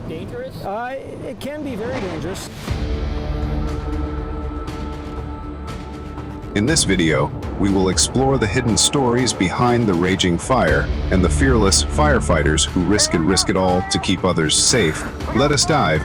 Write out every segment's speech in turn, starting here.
dangerous? It can be very dangerous. In this video, we will explore the hidden stories behind the raging fire and the fearless firefighters who risk it all to keep others safe. Let us dive.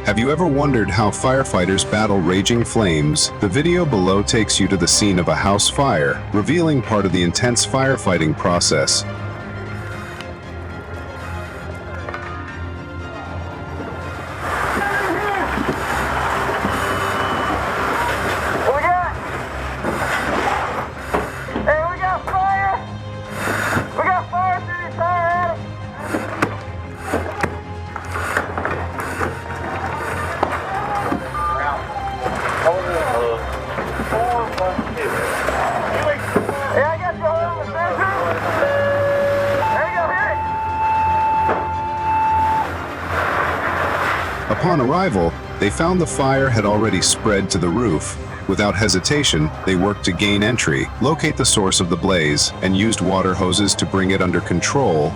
Have you ever wondered how firefighters battle raging flames? The video below takes you to the scene of a house fire, revealing part of the intense firefighting process. Upon arrival, they found the fire had already spread to the roof. Without hesitation, they worked to gain entry, locate the source of the blaze, and used water hoses to bring it under control.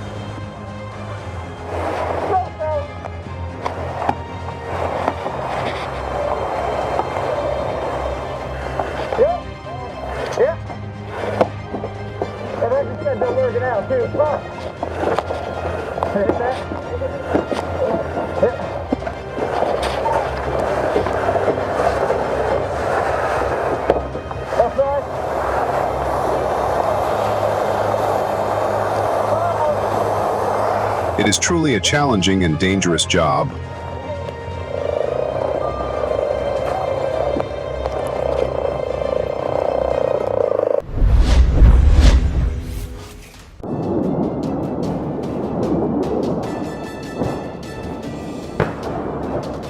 It is truly a challenging and dangerous job.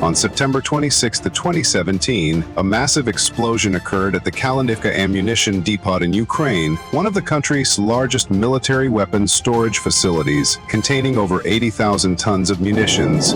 On September 26, 2017, a massive explosion occurred at the Kalinivka ammunition depot in Ukraine, one of the country's largest military weapons storage facilities, containing over 80,000 tons of munitions.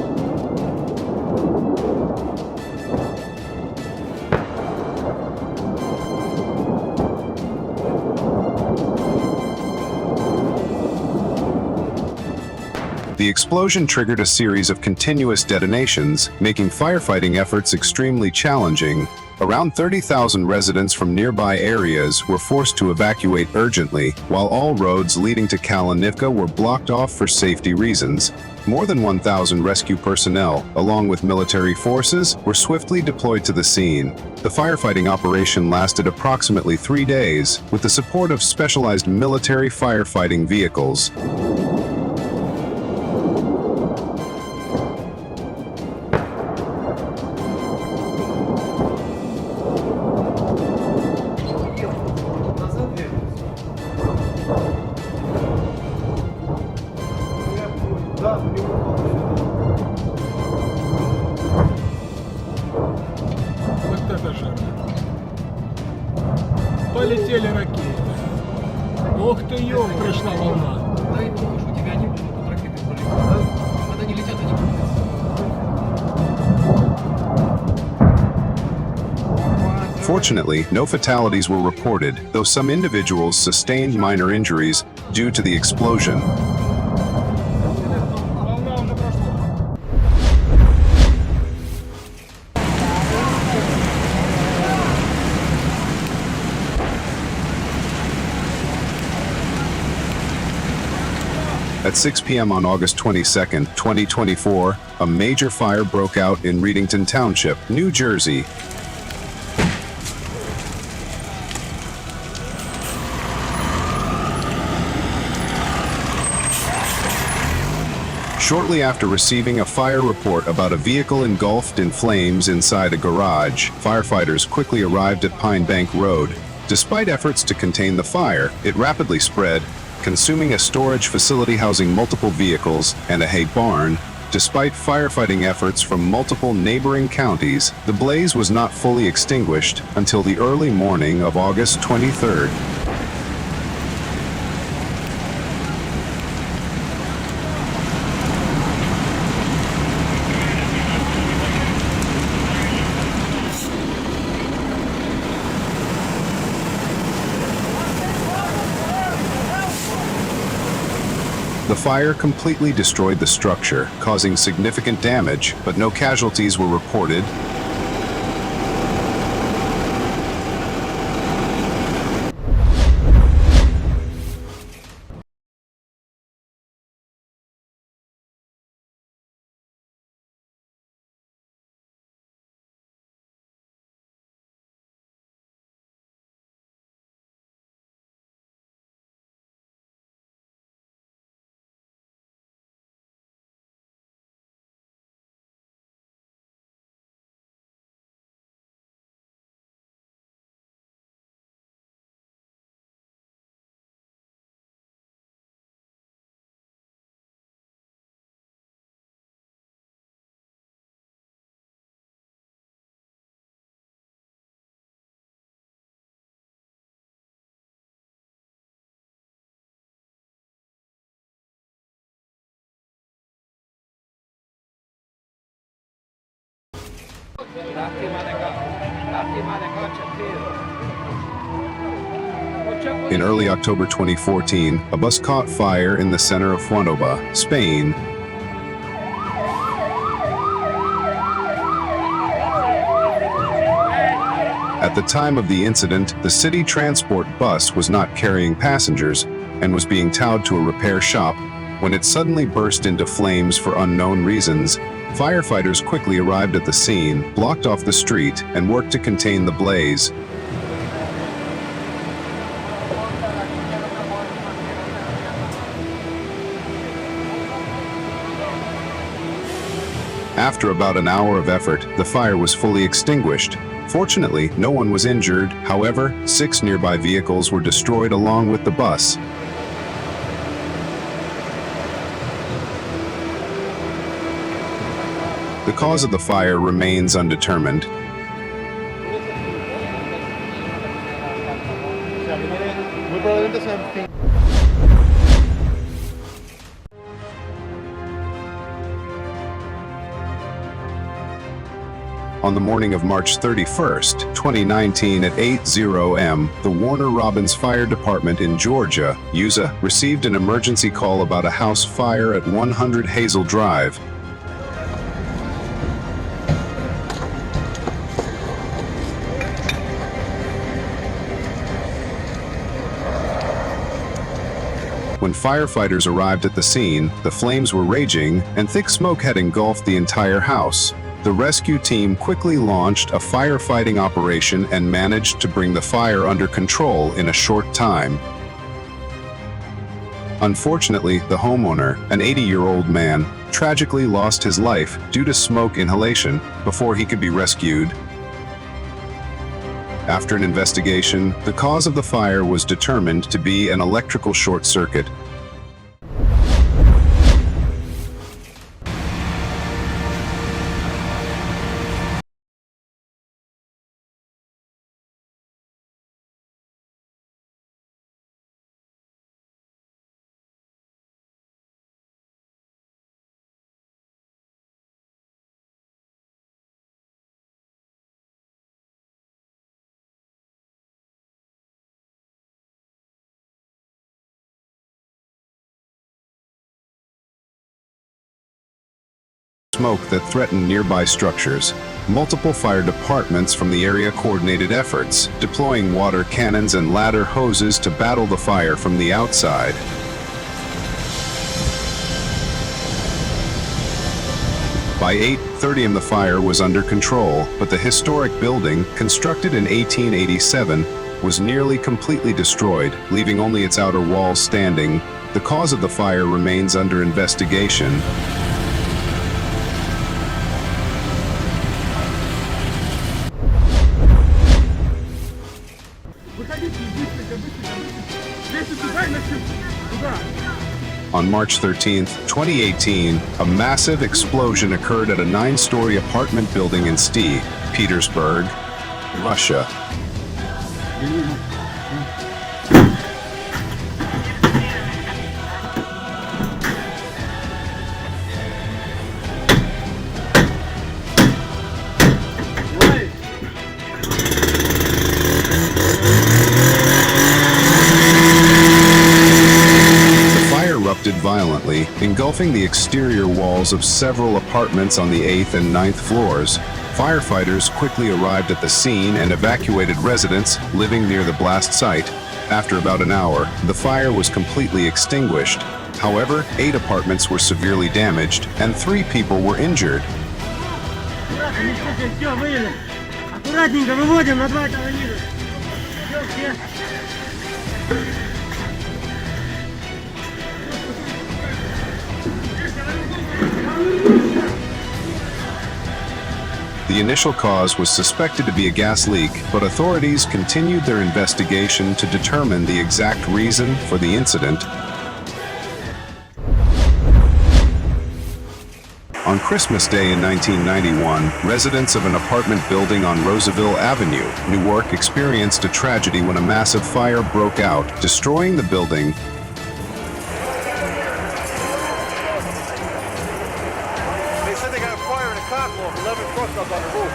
The explosion triggered a series of continuous detonations, making firefighting efforts extremely challenging. Around 30,000 residents from nearby areas were forced to evacuate urgently, while all roads leading to Kalinivka were blocked off for safety reasons. More than 1,000 rescue personnel, along with military forces, were swiftly deployed to the scene. The firefighting operation lasted approximately 3 days, with the support of specialized military firefighting vehicles. Полетели ракеты. Ох ты, ём, пришла волна. Дай бог, у тебя не было, тут ракеты полетят. Когда они летят, они будут. Fortunately, no fatalities were reported, though some individuals sustained minor injuries due to the explosion. At 6 p.m. on August 22, 2024, a major fire broke out in Readington Township, New Jersey. Shortly after receiving a fire report about a vehicle engulfed in flames inside a garage, firefighters quickly arrived at Pine Bank Road. Despite efforts to contain the fire, it rapidly spread, consuming a storage facility housing multiple vehicles and a hay barn. Despite firefighting efforts from multiple neighboring counties, the blaze was not fully extinguished until the early morning of August 23rd. The fire completely destroyed the structure, causing significant damage, but no casualties were reported. In early October 2014, a bus caught fire in the center of Huanoba, Spain. At the time of the incident, the city transport bus was not carrying passengers and was being towed to a repair shop when it suddenly burst into flames for unknown reasons. Firefighters quickly arrived at the scene, blocked off the street, and worked to contain the blaze. After about an hour of effort, the fire was fully extinguished. Fortunately, no one was injured. However, 6 nearby vehicles were destroyed along with the bus. The cause of the fire remains undetermined. On the morning of March 31st, 2019 at 8:00 a.m., the Warner Robins Fire Department in Georgia, USA, received an emergency call about a house fire at 100 Hazel Drive. When firefighters arrived at the scene, the flames were raging and thick smoke had engulfed the entire house. The rescue team quickly launched a firefighting operation and managed to bring the fire under control in a short time. Unfortunately, the homeowner, an 80-year-old man, tragically lost his life due to smoke inhalation before he could be rescued. After an investigation, the cause of the fire was determined to be an electrical short circuit. Smoke that threatened nearby structures. Multiple fire departments from the area coordinated efforts, deploying water cannons and ladder hoses to battle the fire from the outside. By 8:30 a.m. the fire was under control, but the historic building, constructed in 1887, was nearly completely destroyed, leaving only its outer walls standing. The cause of the fire remains under investigation. On March 13, 2018, a massive explosion occurred at a 9-story apartment building in St. Petersburg, Russia. erupted violently, engulfing the exterior walls of several apartments on the 8th and 9th floors. Firefighters quickly arrived at the scene and evacuated residents living near the blast site. After about an hour, the fire was completely extinguished. However, 8 apartments were severely damaged and 3 people were injured. Аккуратненько выводим на 2 этого вида. Все. The initial cause was suspected to be a gas leak, but authorities continued their investigation to determine the exact reason for the incident. On Christmas Day in 1991, residents of an apartment building on Roosevelt Avenue, Newark, experienced a tragedy when a massive fire broke out, destroying the building. They said they got a fire in a catwalk, 11 trucks up on the roof.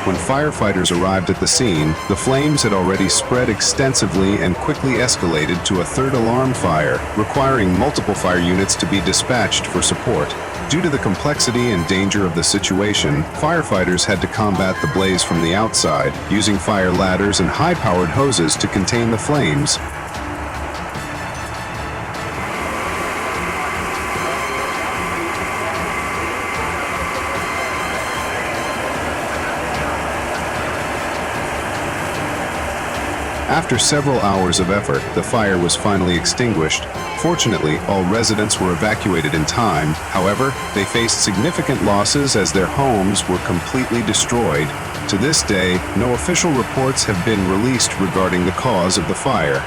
When firefighters arrived at the scene, the flames had already spread extensively and quickly escalated to a third alarm fire, requiring multiple fire units to be dispatched for support. Due to the complexity and danger of the situation, firefighters had to combat the blaze from the outside, using fire ladders and high-powered hoses to contain the flames. After several hours of effort, the fire was finally extinguished. Fortunately, all residents were evacuated in time. However, they faced significant losses as their homes were completely destroyed. To this day, no official reports have been released regarding the cause of the fire.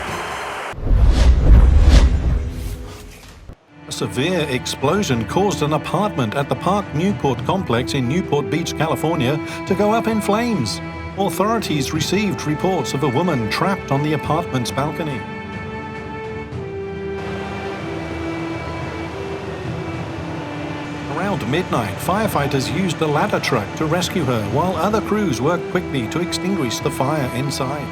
A severe explosion caused an apartment at the Park Newport complex in Newport Beach, California, to go up in flames. Authorities received reports of a woman trapped on the apartment's balcony. Around midnight, firefighters used a ladder truck to rescue her, while other crews worked quickly to extinguish the fire inside.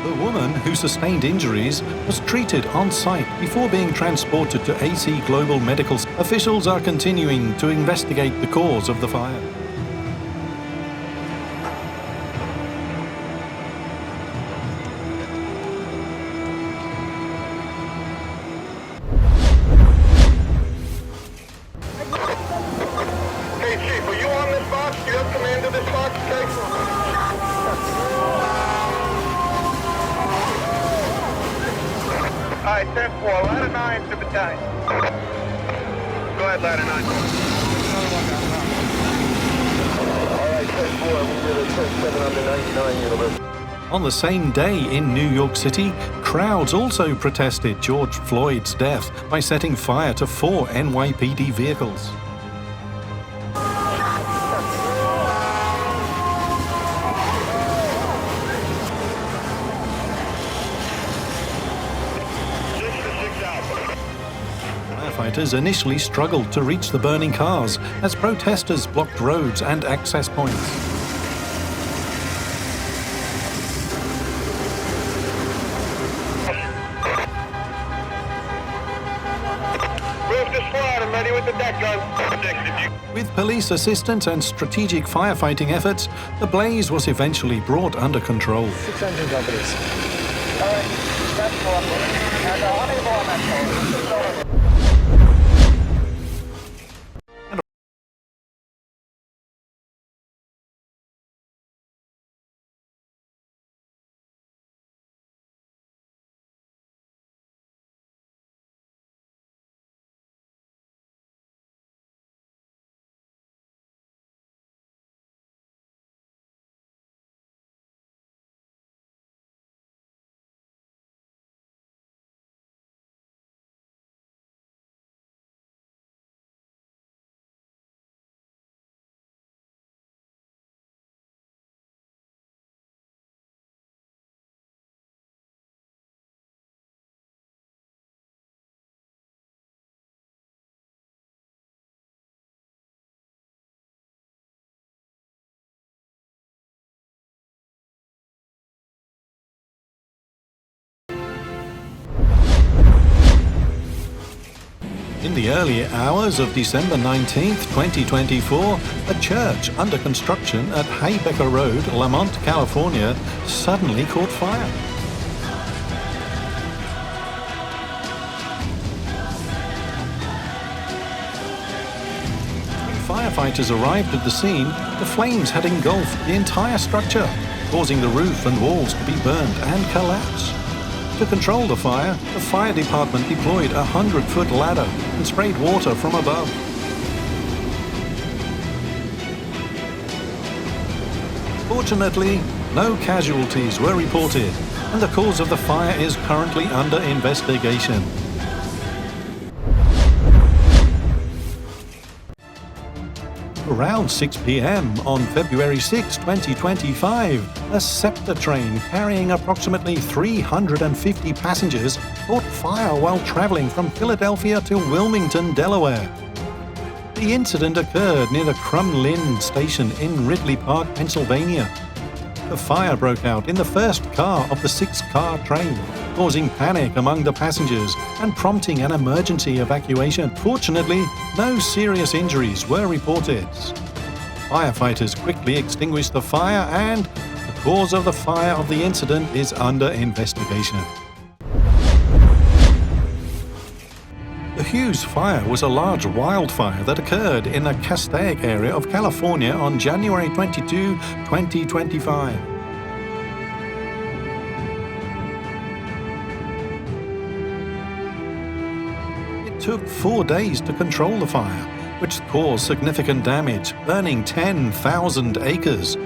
The woman, who sustained injuries, was treated on site before being transported to AC Global Medical. Officials are continuing to investigate the cause of the fire. Hey, Chief, are you on this box? Do you have command of this box? All right, 10-4, ladder 9 to battalion. Go ahead, ladder 9. All right, 10-4, we did a 10-7 on the 99 universe. On the same day in New York City, crowds also protested George Floyd's death by setting fire to 4 NYPD vehicles. Firefighters initially struggled to reach the burning cars as protesters blocked roads and access points. Move to squad, I'm ready with the deck gun. With police assistance and strategic firefighting efforts, the blaze was eventually brought under control. 6 engine companies. All right, that's 4. And unable on that phone. In the early hours of December 19th, 2024, a church under construction at Haybecker Road, Lamont, California, suddenly caught fire. When firefighters arrived at the scene, the flames had engulfed the entire structure, causing the roof and walls to be burned and collapse. To control the fire department deployed a 100-foot ladder and sprayed water from above. Fortunately, no casualties were reported, and the cause of the fire is currently under investigation. Around 6 p.m. on February 6, 2025, a SEPTA train carrying approximately 350 passengers caught fire while traveling from Philadelphia to Wilmington, Delaware. The incident occurred near the Crumlin station in Ridley Park, Pennsylvania. The fire broke out in the first car of the 6-car train, causing panic among the passengers and prompting an emergency evacuation. Fortunately, no serious injuries were reported. Firefighters quickly extinguished the fire, and the cause of the fire of the incident is under investigation. The Hughes fire was a large wildfire that occurred in the Castaic area of California on January 22, 2025. It took 4 days to control the fire, which caused significant damage, burning 10,000 acres,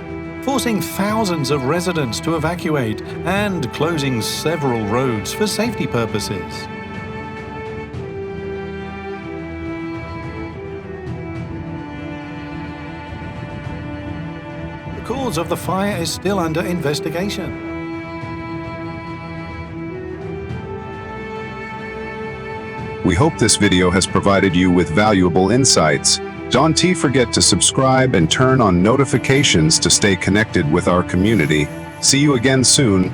forcing thousands of residents to evacuate and closing several roads for safety purposes. The cause of the fire is still under investigation. We hope this video has provided you with valuable insights. Don't forget to subscribe and turn on notifications to stay connected with our community. See you again soon.